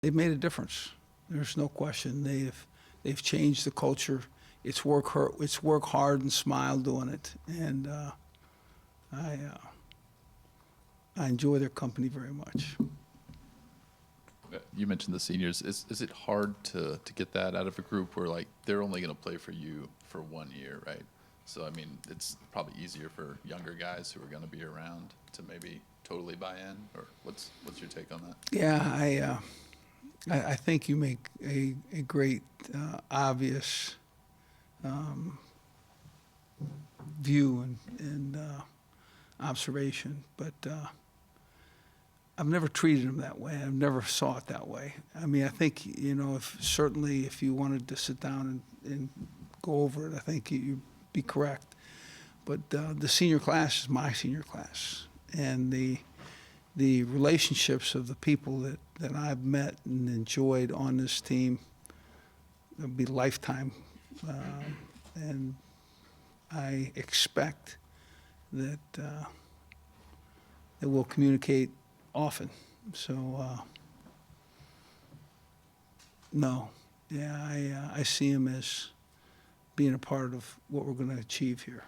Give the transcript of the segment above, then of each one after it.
They've made a difference. There's no question. They've changed the culture. It's work hard and smile doing it, and I enjoy their company very much. You mentioned the seniors. Is it hard to get that out of a group where like they're only going to play for you for 1 year, right? So I mean, it's probably easier for younger guys who are going to be around to maybe totally buy in, or what's your take on that? Yeah, I think you make a great obvious view and observation, but I've never treated them that way. I've never saw it that way. I mean, I think, certainly if you wanted to sit down and go over it, I think you'd be correct. But the senior class is my senior class, and the relationships of the people that I've met and enjoyed on this team, it'll be lifetime. And I expect that we'll communicate often. So, no. Yeah, I see him as being a part of what we're going to achieve here.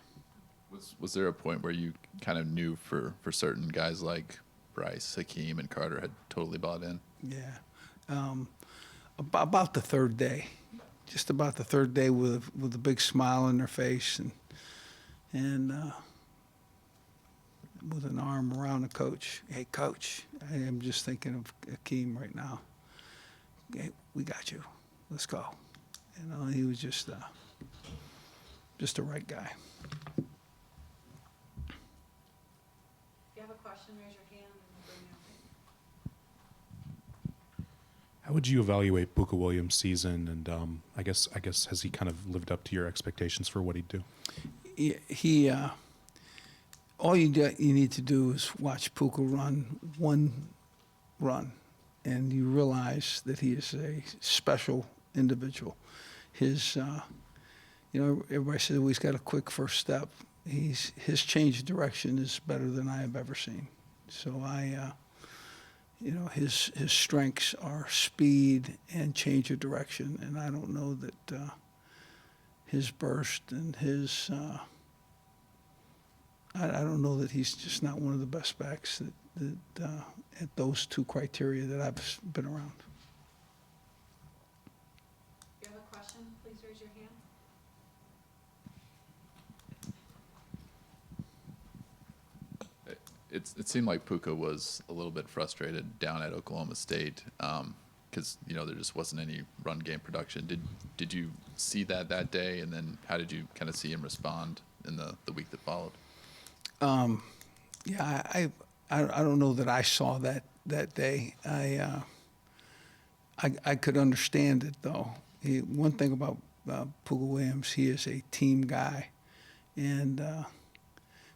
Was there a point where you kind of knew for certain guys like Bryce, Hakeem, and Carter had totally bought in? Yeah. About the third day. Just about the third day with a big smile on their face and with an arm around the coach. Hey, coach, I am just thinking of Hakeem right now. Hey, we got you. Let's go. He was just the right guy. If you have a question, raise your hand and we'll bring you up. How would you evaluate Puka Williams' season? And I guess has he kind of lived up to your expectations for what he'd do? He all you need to do is watch Puka run one run, and you realize that he is a special individual. His, everybody says he's got a quick first step. His change of direction is better than I have ever seen. So his strengths are speed and change of direction, and I don't know that his burst and his I don't know that he's just not one of the best backs that at those two criteria that I've been around. If you have a question, please raise your hand. It seemed like Puka was a little bit frustrated down at Oklahoma State because there just wasn't any run game production. Did you see that day, and then how did you kind of see him respond in the week that followed? Yeah, I don't know that I saw that day. I could understand it though. One thing about Puka Williams, he is a team guy, and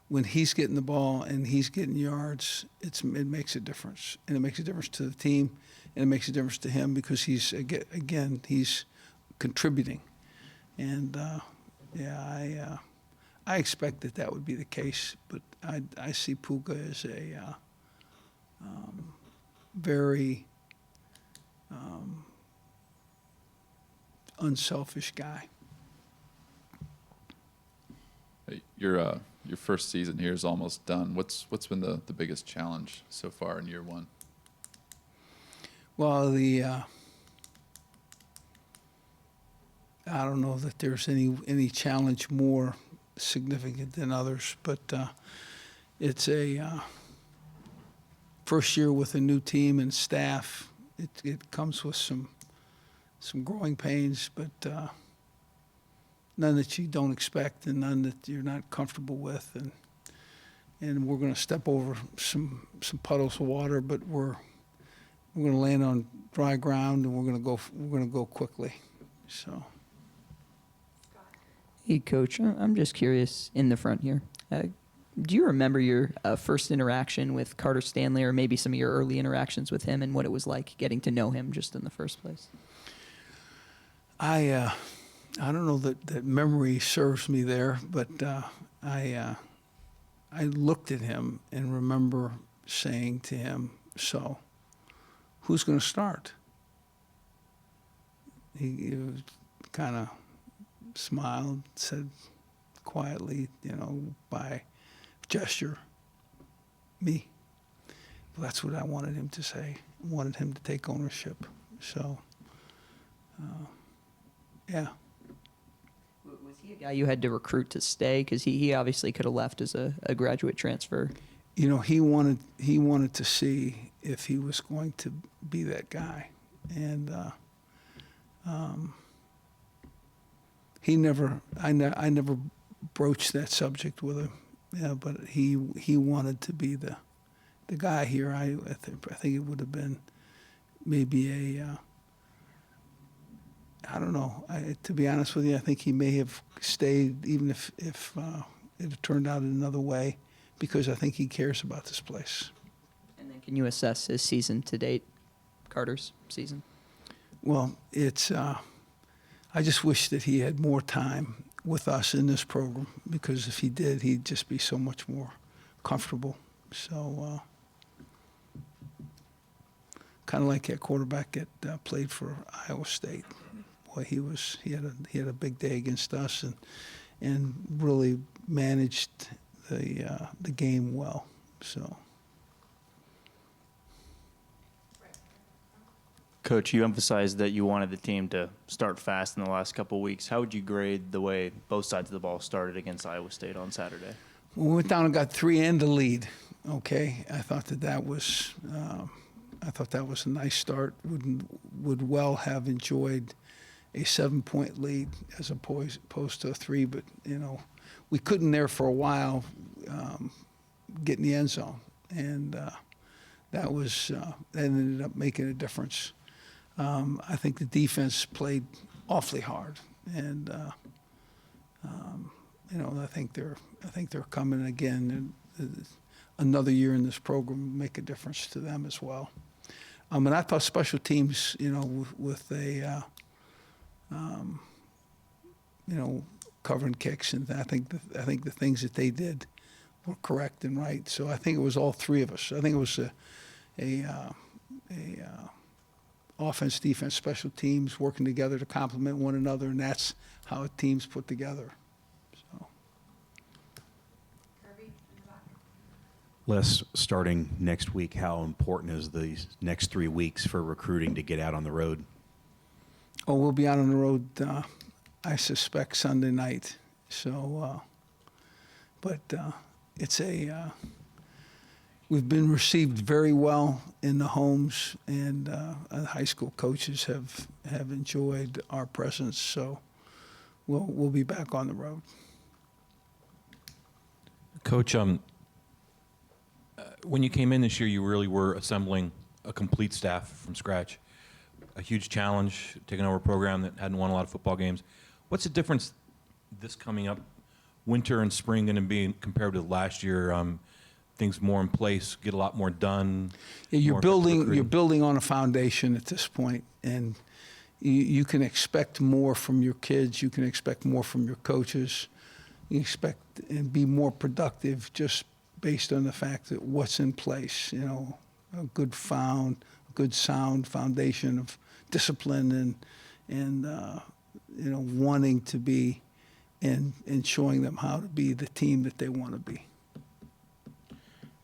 when he's getting the ball and he's getting yards, it makes a difference, and it makes a difference to the team, and it makes a difference to him because he's contributing, and I expect that would be the case, but I see Puka as a very unselfish guy. Hey, your first season here is almost done. What's been the biggest challenge so far in year one? Well, I don't know that there's any challenge more significant than others, but it's a first year with a new team and staff. It comes with some growing pains, but none that you don't expect and none that you're not comfortable with, and we're going to step over some puddles of water, but we're going to land on dry ground, and we're going to go quickly. So. Hey, Coach, I'm just curious in the front here. Do you remember your first interaction with Carter Stanley, or maybe some of your early interactions with him, and what it was like getting to know him just in the first place? I don't know that memory serves me there, but I looked at him and remember saying to him, "So, who's going to start?" he kind of smiled, said quietly, by gesture, me. Well, that's what I wanted him to say. I wanted him to take ownership. So, yeah. Was he a guy you had to recruit to stay? Because he obviously could have left as a graduate transfer. He wanted to see if he was going to be that guy, and I never broached that subject with him. Yeah, but he wanted to be the guy here. I think it would have been maybe I don't know. To be honest with you, I think he may have stayed even if it had turned out another way, because I think he cares about this place. And then can you assess his season to date, Carter's season? Well, it's. I just wish that he had more time with us in this program, because if he did, he'd just be so much more comfortable. So, kind of like that quarterback that played for Iowa State. Boy, he had a big day against us and really managed the game well. So. Coach, you emphasized that you wanted the team to start fast in the last couple of weeks. How would you grade the way both sides of the ball started against Iowa State on Saturday? Well, we went down and got 3 and the lead. Okay, I thought that was a nice start. Would well have enjoyed a 7-point lead as opposed to a 3, but we couldn't there for a while get in the end zone, and that ended up making a difference. I think the defense played awfully hard, and I think they're coming again. And another year in this program will make a difference to them as well. And I thought special teams, with a covering kicks, and I think the things that they did were correct and right. So I think it was all 3 of us. I think it was a offense, defense, special teams working together to complement one another, and that's how a team's put together. So. Kirby, in the back. Les, starting next week, how important is these next 3 weeks for recruiting to get out on the road? Oh, we'll be out on the road, I suspect, Sunday night. So, but it's we've been received very well in the homes, and high school coaches have enjoyed our presence. So we'll be back on the road. Coach, when you came in this year, you really were assembling a complete staff from scratch. A huge challenge, taking over a program that hadn't won a lot of football games. What's the difference this coming up, winter and spring, going to be compared to last year? Things more in place, get a lot more done. Yeah, you're more effective recruiting? You're building on a foundation at this point, and you can expect more from your kids. You can expect more from your coaches. You expect and be more productive just based on the fact that what's in place. A good sound foundation of discipline and wanting to be and showing them how to be the team that they want to be.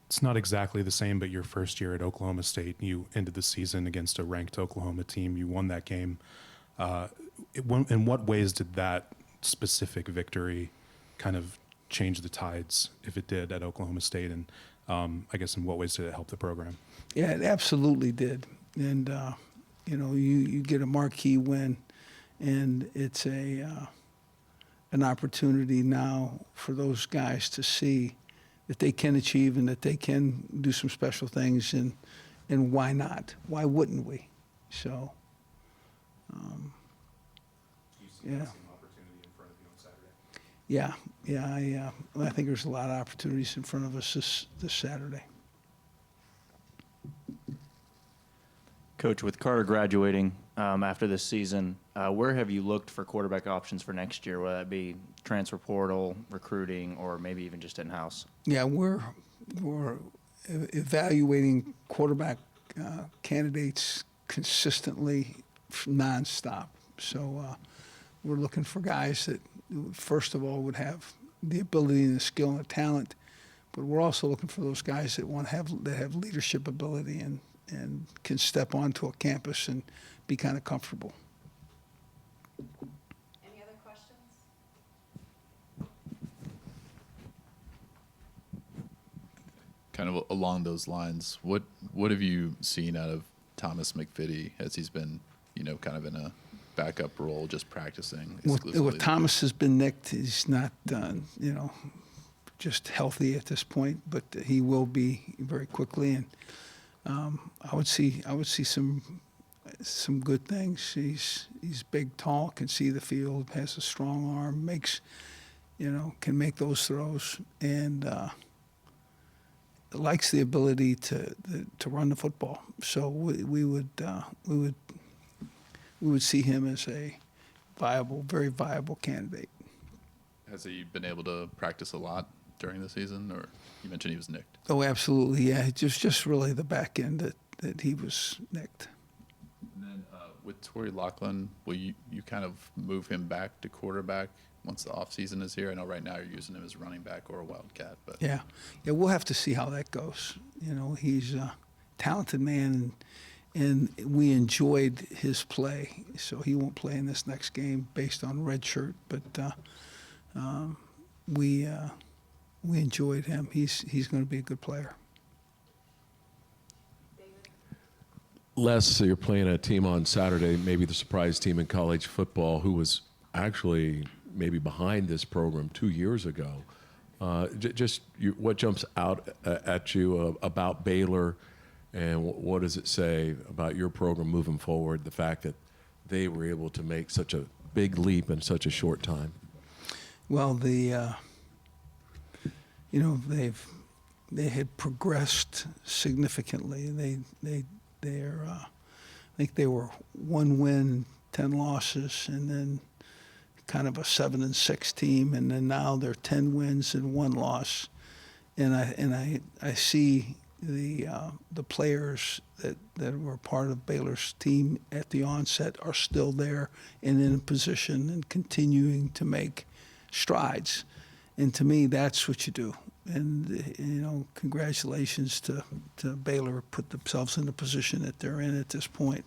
It's not exactly the same, but your first year at Oklahoma State, you ended the season against a ranked Oklahoma team. You won that game. In what ways did that specific victory kind of change the tides, if it did, at Oklahoma State? And I guess in what ways did it help the program? Yeah, it absolutely did. And, you get a marquee win, and it's an opportunity now for those guys to see that they can achieve and that they can do some special things, and why not? Why wouldn't we? So, yeah. Yeah, I think there's a lot of opportunities in front of us this Saturday. Coach, with Carter graduating after this season, where have you looked for quarterback options for next year, whether that be transfer portal, recruiting, or maybe even just in-house? Yeah, we're evaluating quarterback candidates consistently, nonstop. So we're looking for guys that, first of all, would have the ability and the skill and the talent, but we're also looking for those guys that have leadership ability and can step onto a campus and be kind of comfortable. Any other questions? Kind of along those lines, what have you seen out of Thomas McVitie as he's been, kind of in a backup role, just practicing exclusively? Well, Thomas has been nicked. He's not, just healthy at this point, but he will be very quickly. And I would see some good things. He's big, tall, can see the field, has a strong arm, can make those throws, and likes the ability to run the football. So we would see him as a very viable candidate. Has he been able to practice a lot during the season, or you mentioned he was nicked? Oh, absolutely, yeah. Just really the back end that he was nicked. And then with Torrey Laughlin, will you kind of move him back to quarterback once the offseason is here? I know right now you're using him as running back or a wildcat, but Yeah, we'll have to see how that goes. He's a talented man, and we enjoyed his play. So he won't play in this next game based on red shirt, but we enjoyed him. He's going to be a good player. Les, you're playing a team on Saturday, maybe the surprise team in college football, who was actually maybe behind this program 2 years ago. What jumps out at you about Baylor, and what does it say about your program moving forward, the fact that they were able to make such a big leap in such a short time? Well, they had progressed significantly. I think they were 1 win, 10 losses, and then kind of a 7-6 team, and then now they're 10 wins and 1 loss. And I see the players that were part of Baylor's team at the onset are still there and in a position and continuing to make strides. And to me, that's what you do. And congratulations to Baylor, put themselves in the position that they're in at this point.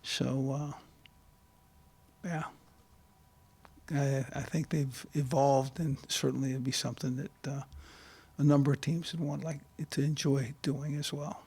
So yeah, I think they've evolved, and certainly it'd be something that a number of teams would want to enjoy doing as well.